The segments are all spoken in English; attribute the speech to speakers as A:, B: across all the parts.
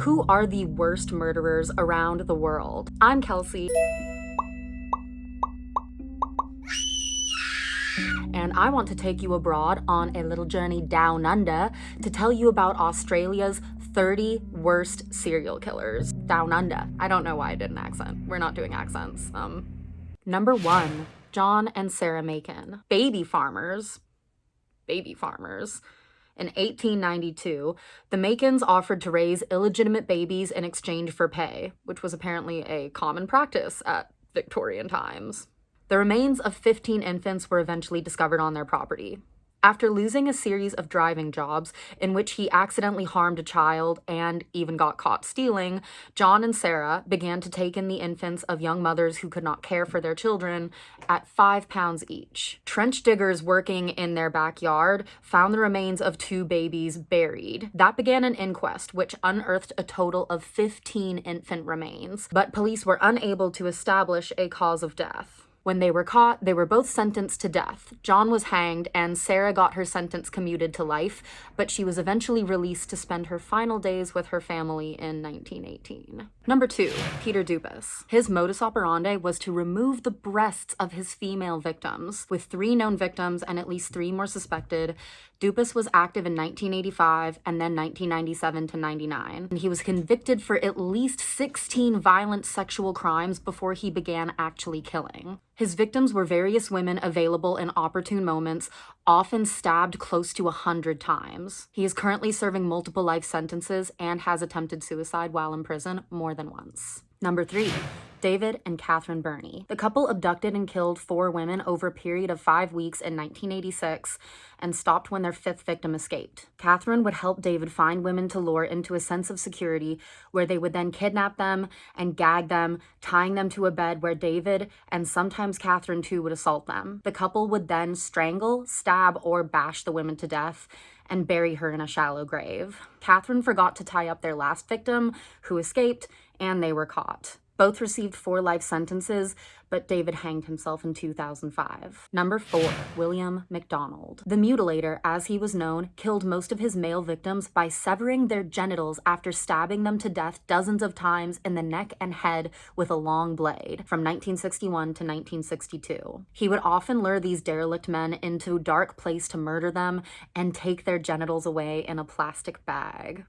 A: Who are the worst murderers around the world? I'm Kelsey. And I want to take you abroad on a little journey down under to tell you about Australia's 30 worst serial killers. Down under. I don't know why I did an accent. We're not doing accents. Number 1, John and Sarah Makin. Baby farmers. In 1892, the Makins offered to raise illegitimate babies in exchange for pay, which was apparently a common practice at Victorian times. The remains of 15 infants were eventually discovered on their property. After losing a series of driving jobs in which he accidentally harmed a child and even got caught stealing, John and Sarah began to take in the infants of young mothers who could not care for their children at £5 each. Trench diggers working in their backyard found the remains of 2 babies buried. That began an inquest, which unearthed a total of 15 infant remains, but police were unable to establish a cause of death. When they were caught, they were both sentenced to death. John was hanged, and Sarah got her sentence commuted to life, but she was eventually released to spend her final days with her family in 1918. Number 2, Peter Dupas. His modus operandi was to remove the breasts of his female victims. With 3 known victims and at least 3 more suspected, Dupas was active in 1985 and then 1997 to 99. And he was convicted for at least 16 violent sexual crimes before he began actually killing. His victims were various women available in opportune moments, often stabbed close to 100 times. He is currently serving multiple life sentences and has attempted suicide while in prison more than once. Number 3, David and Catherine Birnie. The couple abducted and killed 4 women over a period of 5 weeks in 1986 and stopped when their 5th victim escaped. Catherine would help David find women to lure into a sense of security where they would then kidnap them and gag them, tying them to a bed where David and sometimes Catherine too would assault them. The couple would then strangle, stab, or bash the women to death and bury her in a shallow grave. Catherine forgot to tie up their last victim, who escaped, and they were caught. Both received 4 life sentences, but David hanged himself in 2005. Number 4, William Macdonald. The mutilator, as he was known, killed most of his male victims by severing their genitals after stabbing them to death dozens of times in the neck and head with a long blade, from 1961 to 1962. He would often lure these derelict men into a dark place to murder them and take their genitals away in a plastic bag.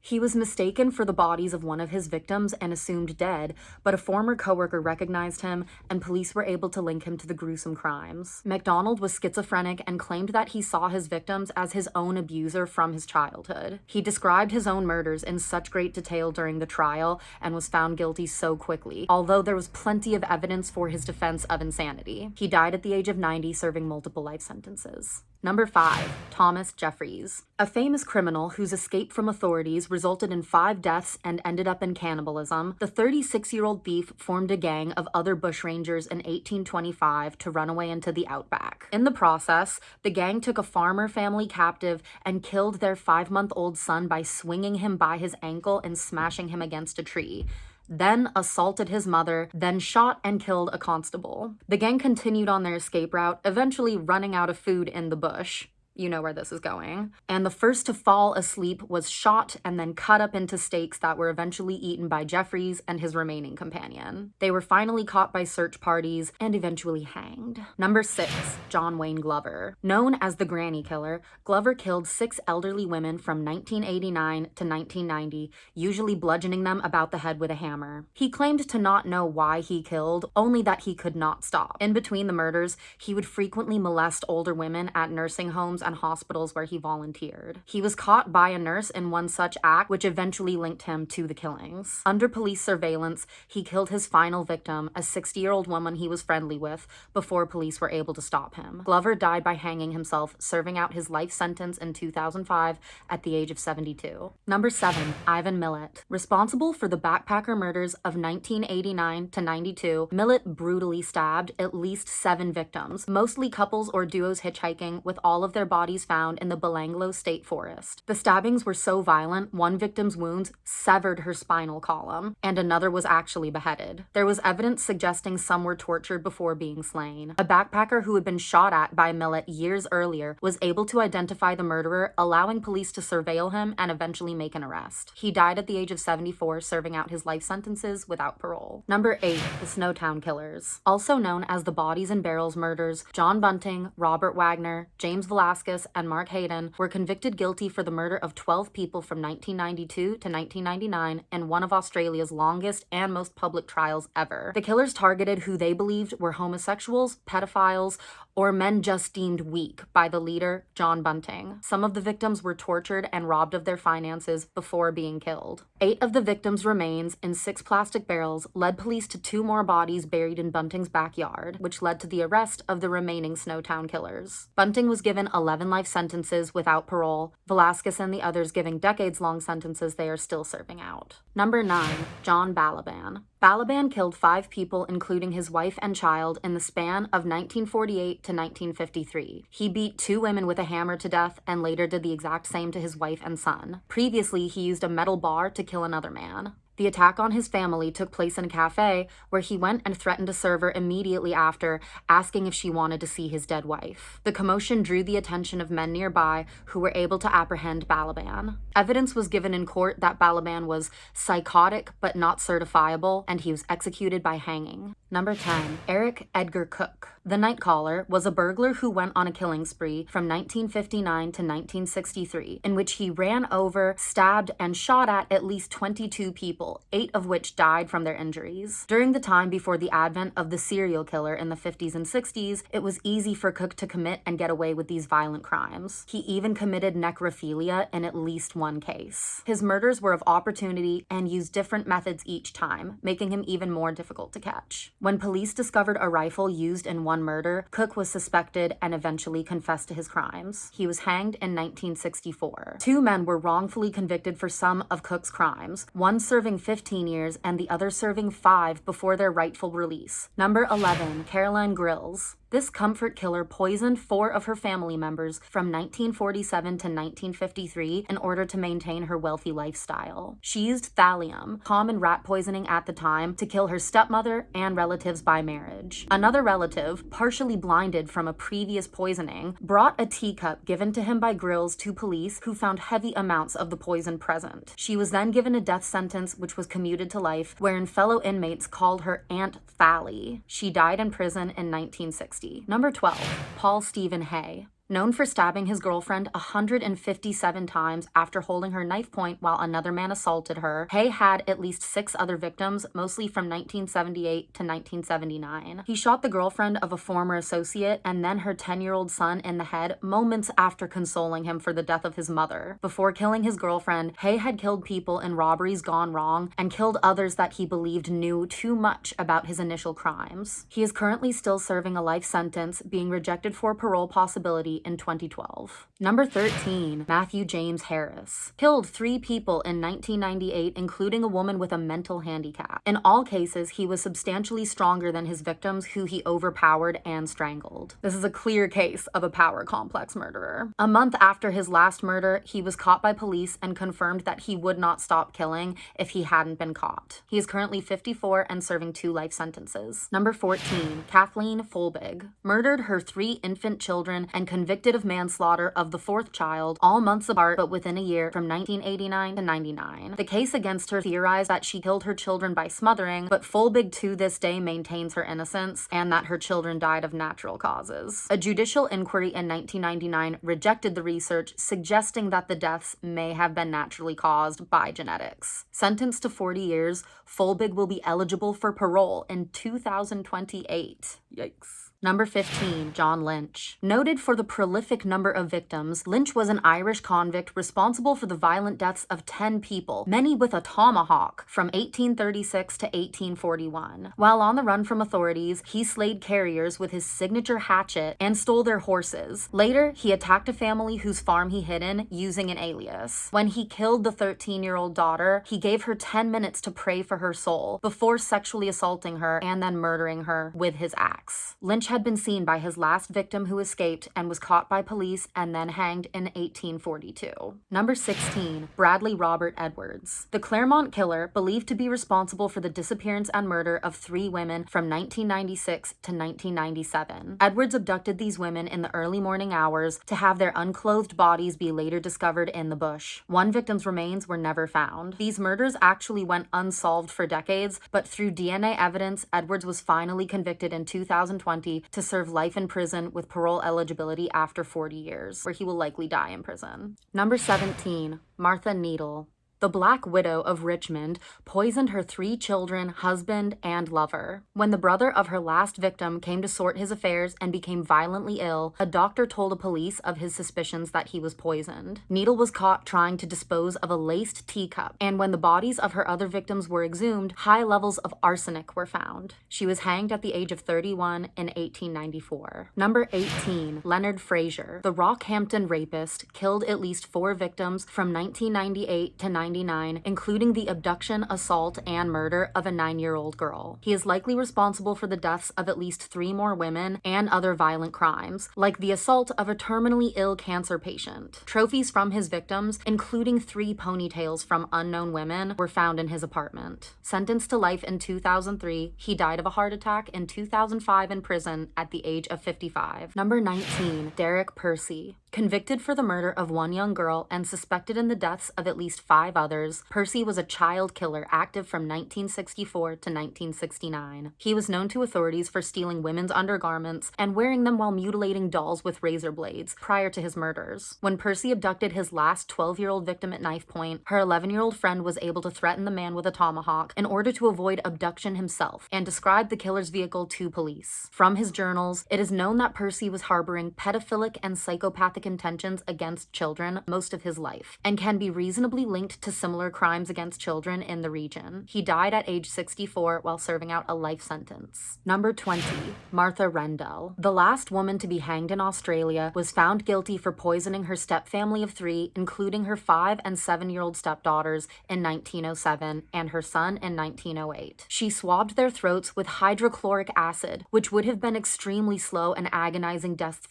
A: He was mistaken for the bodies of one of his victims and assumed dead, but a former coworker recognized him and police were able to link him to the gruesome crimes. Macdonald was schizophrenic and claimed that he saw his victims as his own abuser from his childhood. He described his own murders in such great detail during the trial and was found guilty so quickly, although there was plenty of evidence for his defense of insanity. He died at the age of 90, serving multiple life sentences. Number 5, Thomas Jefferies. A famous criminal whose escape from authorities resulted in 5 deaths and ended up in cannibalism, the 36-year-old thief formed a gang of other bushrangers in 1825 to run away into the outback. In the process, the gang took a farmer family captive and killed their 5-month-old son by swinging him by his ankle and smashing him against a tree, then assaulted his mother, then shot and killed a constable. The gang continued on their escape route, eventually running out of food in the bush. You know where this is going. And the first to fall asleep was shot and then cut up into steaks that were eventually eaten by Jefferies and his remaining companion. They were finally caught by search parties and eventually hanged. Number 6, John Wayne Glover. Known as the Granny Killer, Glover killed 6 elderly women from 1989 to 1990, usually bludgeoning them about the head with a hammer. He claimed to not know why he killed, only that he could not stop. In between the murders, he would frequently molest older women at nursing homes and hospitals where he volunteered. He was caught by a nurse in one such act, which eventually linked him to the killings. Under police surveillance, he killed his final victim, a 60-year-old woman he was friendly with, before police were able to stop him. Glover died by hanging himself, serving out his life sentence in 2005 at the age of 72. Number 7, Ivan Milat. Responsible for the backpacker murders of 1989 to 92, Milat brutally stabbed at least 7 victims, mostly couples or duos hitchhiking, with all of their bodies found in the Belanglo State Forest. The stabbings were so violent, one victim's wounds severed her spinal column, and another was actually beheaded. There was evidence suggesting some were tortured before being slain. A backpacker who had been shot at by Milat years earlier was able to identify the murderer, allowing police to surveil him and eventually make an arrest. He died at the age of 74, serving out his life sentences without parole. Number 8. The Snowtown Killers. Also known as the Bodies and Barrels murders, John Bunting, Robert Wagner, James Velasquez, and Mark Hayden were convicted guilty for the murder of 12 people from 1992 to 1999 in one of Australia's longest and most public trials ever. The killers targeted who they believed were homosexuals, pedophiles, or men just deemed weak by the leader, John Bunting. Some of the victims were tortured and robbed of their finances before being killed. 8 of the victims' remains in 6 plastic barrels led police to 2 more bodies buried in Bunting's backyard, which led to the arrest of the remaining Snowtown Killers. Bunting was given 11 life sentences without parole, Velasquez and the others giving decades-long sentences they are still serving out. Number 9. John Balaban. Balaban killed 5 people, including his wife and child, in the span of 1948 to 1953. He beat 2 women with a hammer to death and later did the exact same to his wife and son. Previously, he used a metal bar to kill another man. The attack on his family took place in a cafe where he went and threatened a server immediately after, asking if she wanted to see his dead wife. The commotion drew the attention of men nearby who were able to apprehend Balaban. Evidence was given in court that Balaban was psychotic but not certifiable, and he was executed by hanging. Number 10. Eric Edgar Cooke. The Night Caller was a burglar who went on a killing spree from 1959 to 1963, in which he ran over, stabbed, and shot at least 22 people, 8 of which died from their injuries. During the time before the advent of the serial killer in the 50s and 60s, it was easy for Cooke to commit and get away with these violent crimes. He even committed necrophilia in at least one case. His murders were of opportunity and used different methods each time, making him even more difficult to catch. When police discovered a rifle used in one murder, Cooke was suspected and eventually confessed to his crimes. He was hanged in 1964. 2 men were wrongfully convicted for some of Cooke's crimes, one serving 15 years and the other serving 5 before their rightful release. Number 11. Caroline Grills. This comfort killer poisoned 4 of her family members from 1947 to 1953 in order to maintain her wealthy lifestyle. She used thallium, common rat poisoning at the time, to kill her stepmother and relatives by marriage. Another relative, partially blinded from a previous poisoning, brought a teacup given to him by Grills to police, who found heavy amounts of the poison present. She was then given a death sentence which was commuted to life, wherein fellow inmates called her Aunt Thally. She died in prison in 1960. Number 12. Paul Stephen Haigh. Known for stabbing his girlfriend 157 times after holding her knife point while another man assaulted her, Haigh had at least 6 other victims, mostly from 1978 to 1979. He shot the girlfriend of a former associate and then her 10-year-old son in the head moments after consoling him for the death of his mother. Before killing his girlfriend, Haigh had killed people in robberies gone wrong and killed others that he believed knew too much about his initial crimes. He is currently still serving a life sentence, being rejected for parole possibility in 2012. Number 13. Matthew James Harris. Killed 3 people in 1998, including a woman with a mental handicap. In all cases, he was substantially stronger than his victims, who he overpowered and strangled. This is a clear case of a power complex murderer. A month after his last murder, he was caught by police and confirmed that he would not stop killing if he hadn't been caught. He is currently 54 and serving 2 life sentences. Number 14. Kathleen Folbigg. Murdered her 3 infant children and convicted of manslaughter of the 4th child, all months apart but within a year, from 1989 to 99. The case against her theorized that she killed her children by smothering, but Folbigg to this day maintains her innocence and that her children died of natural causes. A judicial inquiry in 1999 rejected the research, suggesting that the deaths may have been naturally caused by genetics. Sentenced to 40 years, Folbigg will be eligible for parole in 2028. Yikes. Number 15. John Lynch. Noted for the prolific number of victims, Lynch was an Irish convict responsible for the violent deaths of 10 people, many with a tomahawk, from 1836 to 1841. While on the run from authorities, he slayed carriers with his signature hatchet and stole their horses. Later, he attacked a family whose farm he hid in using an alias. When he killed the 13-year-old daughter, he gave her 10 minutes to pray for her soul before sexually assaulting her and then murdering her with his axe. Lynch Lynch had been seen by his last victim who escaped and was caught by police and then hanged in 1842. Number 16. Bradley Robert Edwards. The Claremont killer, believed to be responsible for the disappearance and murder of 3 women from 1996 to 1997. Edwards abducted these women in the early morning hours to have their unclothed bodies be later discovered in the bush. One victim's remains were never found. These murders actually went unsolved for decades, but through DNA evidence, Edwards was finally convicted in 2020 to serve life in prison with parole eligibility after 40 years, where he will likely die in prison. Number 17. Martha Needle. The Black Widow of Richmond poisoned her 3 children, husband, and lover. When the brother of her last victim came to sort his affairs and became violently ill, a doctor told the police of his suspicions that he was poisoned. Needle was caught trying to dispose of a laced teacup, and when the bodies of her other victims were exhumed, high levels of arsenic were found. She was hanged at the age of 31 in 1894. Number 18. Leonard Fraser. The Rockhampton rapist killed at least 4 victims from 1998 to 1999, including the abduction, assault, and murder of a 9-year-old girl. He is likely responsible for the deaths of at least 3 more women and other violent crimes, like the assault of a terminally ill cancer patient. Trophies from his victims, including 3 ponytails from unknown women, were found in his apartment. Sentenced to life in 2003, he died of a heart attack in 2005 in prison at the age of 55. Number 19. Derek Percy. Convicted for the murder of 1 young girl and suspected in the deaths of at least 5 others, Percy was a child killer active from 1964 to 1969. He was known to authorities for stealing women's undergarments and wearing them while mutilating dolls with razor blades prior to his murders. When Percy abducted his last 12-year-old victim at knife point, her 11-year-old friend was able to threaten the man with a tomahawk in order to avoid abduction himself and described the killer's vehicle to police. From his journals, it is known that Percy was harboring pedophilic and psychopathic intentions against children most of his life and can be reasonably linked to similar crimes against children in the region. He died at age 64 while serving out a life sentence. Number 20. Martha Rendell. The last woman to be hanged in Australia was found guilty for poisoning her stepfamily of 3, including her 5- and 7-year-old stepdaughters in 1907 and her son in 1908. She swabbed their throats with hydrochloric acid, which would have been extremely slow and agonizing deaths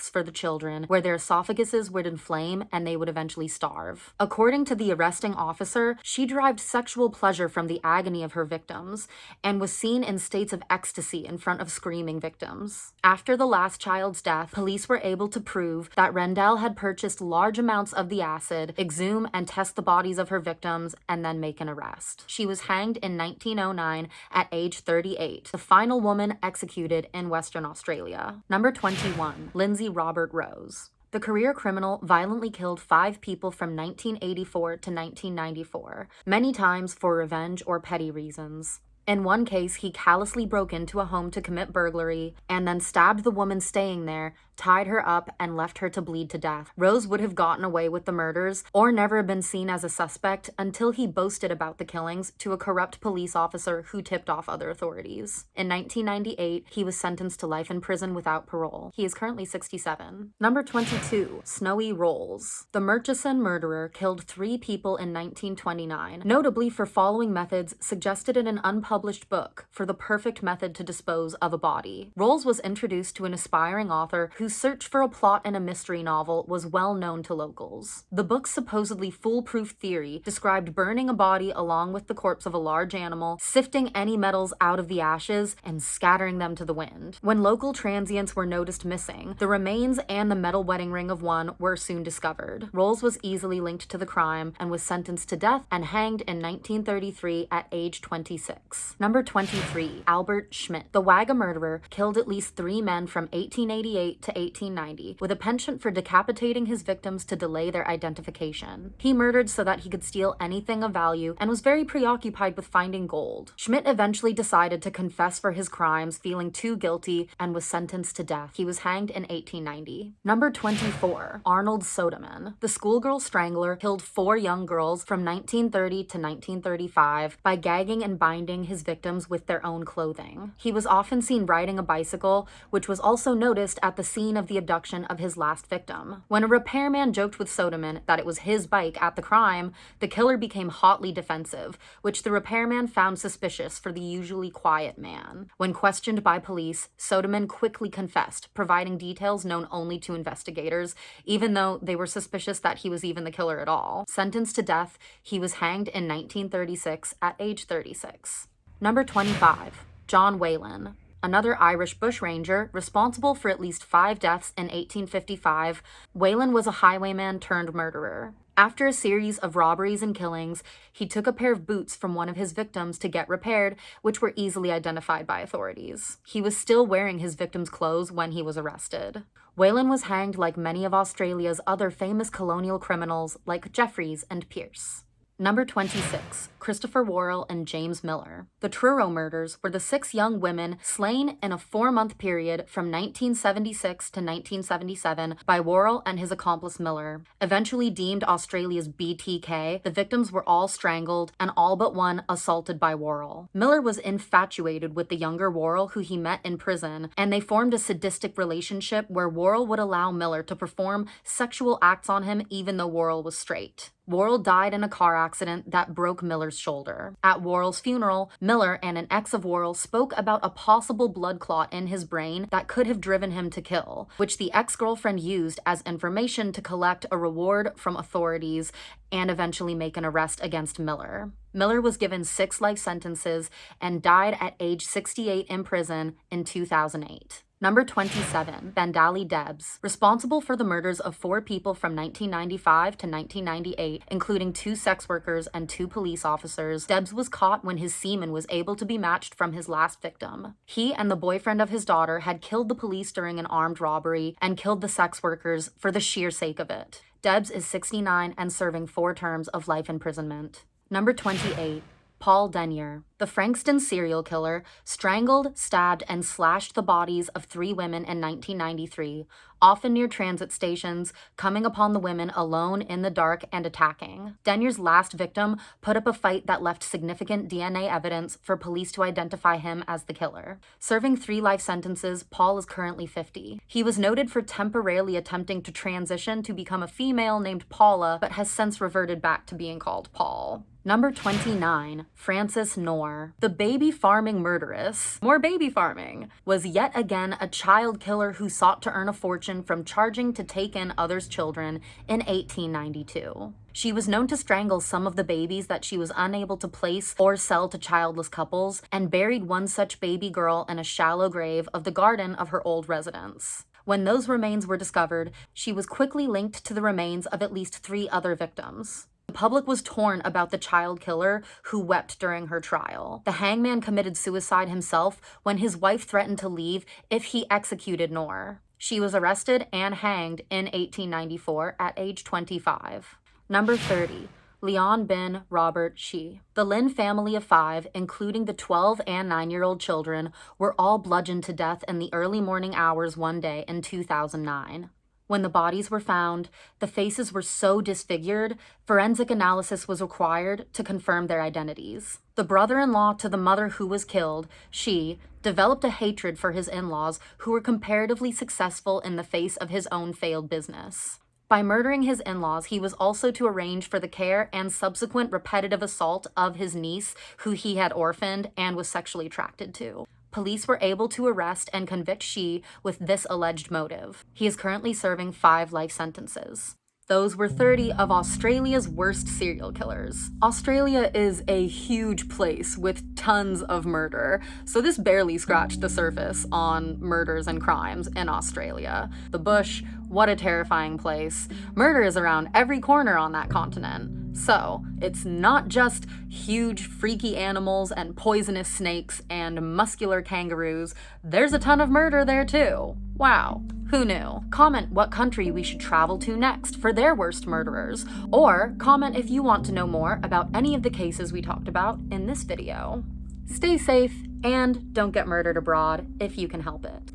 A: for the children, where their esophaguses would inflame and they would eventually starve. According to the arresting officer, she derived sexual pleasure from the agony of her victims and was seen in states of ecstasy in front of screaming victims. After the last child's death, police were able to prove that Rendell had purchased large amounts of the acid, exhume and test the bodies of her victims, and then make an arrest. She was hanged in 1909 at age 38, the final woman executed in Western Australia. Number 21. Lindsey Robert Rowles. The career criminal violently killed 5 people from 1984 to 1994, many times for revenge or petty reasons. In one case, he callously broke into a home to commit burglary and then stabbed the woman staying there, tied her up, and left her to bleed to death. Rowles would have gotten away with the murders or never been seen as a suspect until he boasted about the killings to a corrupt police officer who tipped off other authorities. In 1998, he was sentenced to life in prison without parole. He is currently 67. Number 22. Snowy Rowles. The Murchison murderer killed 3 people in 1929, notably for following methods suggested in an unpublished book for the perfect method to dispose of a body. Rowles was introduced to an aspiring author whose search for a plot in a mystery novel was well known to locals. The book's supposedly foolproof theory described burning a body along with the corpse of a large animal, sifting any metals out of the ashes, and scattering them to the wind. When local transients were noticed missing, the remains and the metal wedding ring of one were soon discovered. Rowles was easily linked to the crime and was sentenced to death and hanged in 1933 at age 26. Number 23. Albert Schmidt. The Wagga murderer killed at least 3 men from 1888 to 1890, with a penchant for decapitating his victims to delay their identification. He murdered so that he could steal anything of value and was very preoccupied with finding gold. Schmidt eventually decided to confess for his crimes, feeling too guilty, and was sentenced to death. He was hanged in 1890. Number 24. Arnold Sodeman. The schoolgirl strangler killed 4 young girls from 1930 to 1935 by gagging and binding his victims with their own clothing. He was often seen riding a bicycle, which was also noticed at the scene scene of the abduction of his last victim. When a repairman joked with Sodeman that it was his bike at the crime, the killer became hotly defensive, which the repairman found suspicious for the usually quiet man. When questioned by police, Sodeman quickly confessed, providing details known only to investigators, even though they were suspicious that he was even the killer at all. Sentenced to death, he was hanged in 1936 at age 36. Number 25. John Whelan. Another Irish bushranger responsible for at least 5 deaths in 1855, Whelan was a highwayman turned murderer. After a series of robberies and killings, he took a pair of boots from one of his victims to get repaired, which were easily identified by authorities. He was still wearing his victim's clothes when he was arrested. Whelan was hanged like many of Australia's other famous colonial criminals like Jefferies and Pierce. Number 26. Christopher Worrell and James Miller. The Truro murders were the 6 young women slain in a 4-month period from 1976 to 1977 by Worrell and his accomplice Miller. Eventually deemed Australia's BTK, the victims were all strangled and all but one assaulted by Worrell. Miller was infatuated with the younger Worrell, who he met in prison, and they formed a sadistic relationship where Worrell would allow Miller to perform sexual acts on him even though Worrell was straight. Worrell died in a car accident that broke Miller's shoulder. At Worrell's funeral, Miller and an ex of Worrell spoke about a possible blood clot in his brain that could have driven him to kill, which the ex-girlfriend used as information to collect a reward from authorities and eventually make an arrest against Miller. Miller was given 6 life sentences and died at age 68 in prison in 2008. Number 27, Bendali Debs. Responsible for the murders of 4 people from 1995 to 1998, including 2 sex workers and 2 police officers, Debs was caught when his semen was able to be matched from his last victim. He and the boyfriend of his daughter had killed the police during an armed robbery and killed the sex workers for the sheer sake of it. Debs is 69 and serving 4 terms of life imprisonment. Number 28. Paul Denyer. The Frankston serial killer strangled, stabbed, and slashed the bodies of 3 women in 1993, often near transit stations, coming upon the women alone in the dark and attacking. Denyer's last victim put up a fight that left significant DNA evidence for police to identify him as the killer. Serving 3 life sentences, Paul is currently 50. He was noted for temporarily attempting to transition to become a female named Paula, but has since reverted back to being called Paul. Number 29, Frances Knorr. The baby farming murderess, more baby farming, was yet again a child killer who sought to earn a fortune from charging to take in others' children in 1892. She was known to strangle some of the babies that she was unable to place or sell to childless couples, and buried one such baby girl in a shallow grave of the garden of her old residence. When those remains were discovered, she was quickly linked to the remains of at least 3 other victims. The public was torn about the child killer who wept during her trial. The hangman committed suicide himself when his wife threatened to leave if he executed Knorr. She was arrested and hanged in 1894 at age 25. Number 30. Lian bin Robert Shee. The Lynn family of 5, including the 12 and 9-year-old children, were all bludgeoned to death in the early morning hours one day in 2009. When the bodies were found, the faces were so disfigured, forensic analysis was required to confirm their identities. The brother-in-law to the mother who was killed, Shee, developed a hatred for his in-laws who were comparatively successful in the face of his own failed business. By murdering his in-laws, he was also to arrange for the care and subsequent repetitive assault of his niece, who he had orphaned and was sexually attracted to. Police were able to arrest and convict Shee with this alleged motive. He is currently serving 5 life sentences. Those were 30 of Australia's worst serial killers. Australia is a huge place with tons of murder, so this barely scratched the surface on murders and crimes in Australia. The bush, what a terrifying place. Murder is around every corner on that continent. So, it's not just huge freaky animals and poisonous snakes and muscular kangaroos. There's a ton of murder there too. Wow, who knew? Comment what country we should travel to next for their worst murderers, or comment if you want to know more about any of the cases we talked about in this video. Stay safe and don't get murdered abroad if you can help it.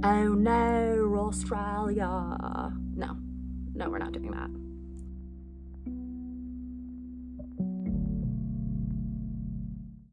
A: Oh no, Australia. No, we're not doing that.